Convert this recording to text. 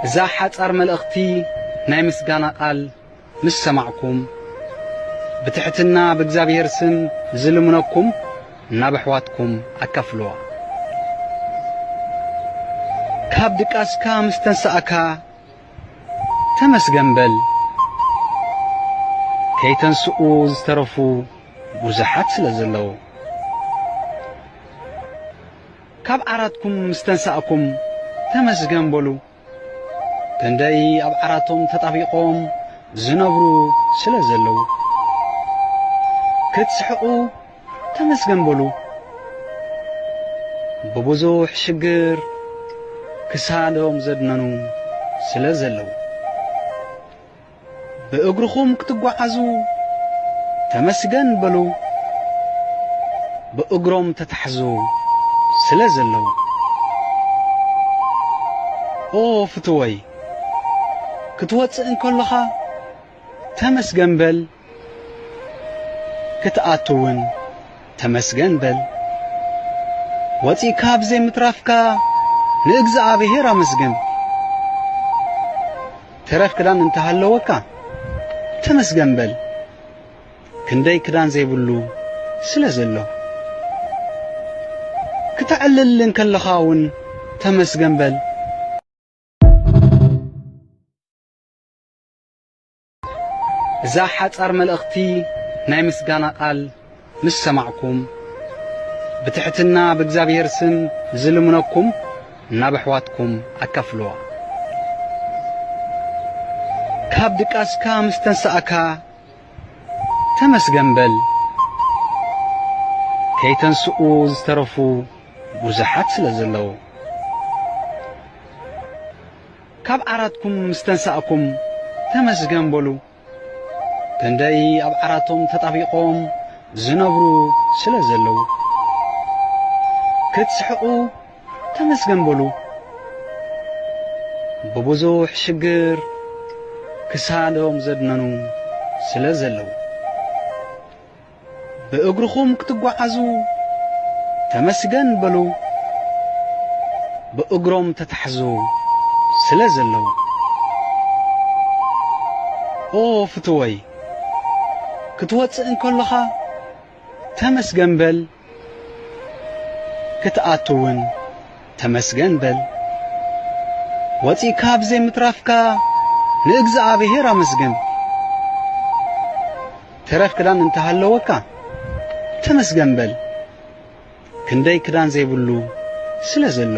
إذا حصر ملأختي ناي مسغانا قال مش سمعكم بتحتنا بإግዚአብሔር ስም ዝልምነኩም እና በሕዋትኩም አከፍሉዋ ካብ ድቃስካ ምስተንሳእካ ተመስገን በል ከይተንስኡ ዝተረፉ ብዙሓት ስለዘለዉ ካብ ዓራትኩም ምስተንሳእኩም ተመስገን በሉ ክንደይ ኣብ ዓራቶም ተጣቢቆም ዝነብሩ ስለዘለዉ ክትስሕቁ ተመስገን በሉ በብዙሕ ሽግር ክሳሎም ዘድነኑ ስለዘለዉ በእግርኹም ክትጓዓዙ ተመስገን በሉ በእግሮም ተታሕዙ ስለዘለዉ ኦ ፍትወይ ክትወፅእ እንከለኻ ተመስገን በል ክትኣትውን ተመስገን በል ወፂእካ ብዘይ ምትራፍካ ንእግዚአብሔር አመስግን ተረፍ ክዳን እንተሃለወካ ተመስገን በል ክንደይ ክዳን ዘይብሉ ስለዘሎ ክትዕልልን ከለኻውን ተመስገን በል እዛ ሓጻር መልእኽቲ ናይ ምስጋና ቃል ምስ ሰማዕኩም بتحتنا بإግዚአብሔር ስም ዝልምነኩም እና በሕዋትኩም አከፍሉዋ ካብ ድቃስካ ምስተንሳእካ ተመስገን በል ከይተንስኡ ዝተረፉ ብዙሓት ስለዘለዉ ካብ ዓራትኩም ምስተንሳእኩም ተመስገን በሉ ክንደይ ኣብ ዓራቶም ተጣቢቆም ዝነብሩ ስለዘለዉ ክትስሕቁ ተመስገን በሉ በብዙሕ ሽግር ክሳሎም ዘድነኑ ስለዘለዉ በእግርኹም ክትጓዓዙ ተመስገን በሉ በእግሮም ተታሕዙ ስለዘለዉ ኦ ፍትወይ ክትወፅእ እንከለኻ ተመስገን በል ክትኣትውን ተመስገን በል ወፂእካ ብዘይ ምትራፍካ ንእግዚአብሔር አመስግን ተረፍ ክዳን እንተሃለወካ ተመስገን በል ክንደይ ክዳን ዘይብሉ ስለዘሎ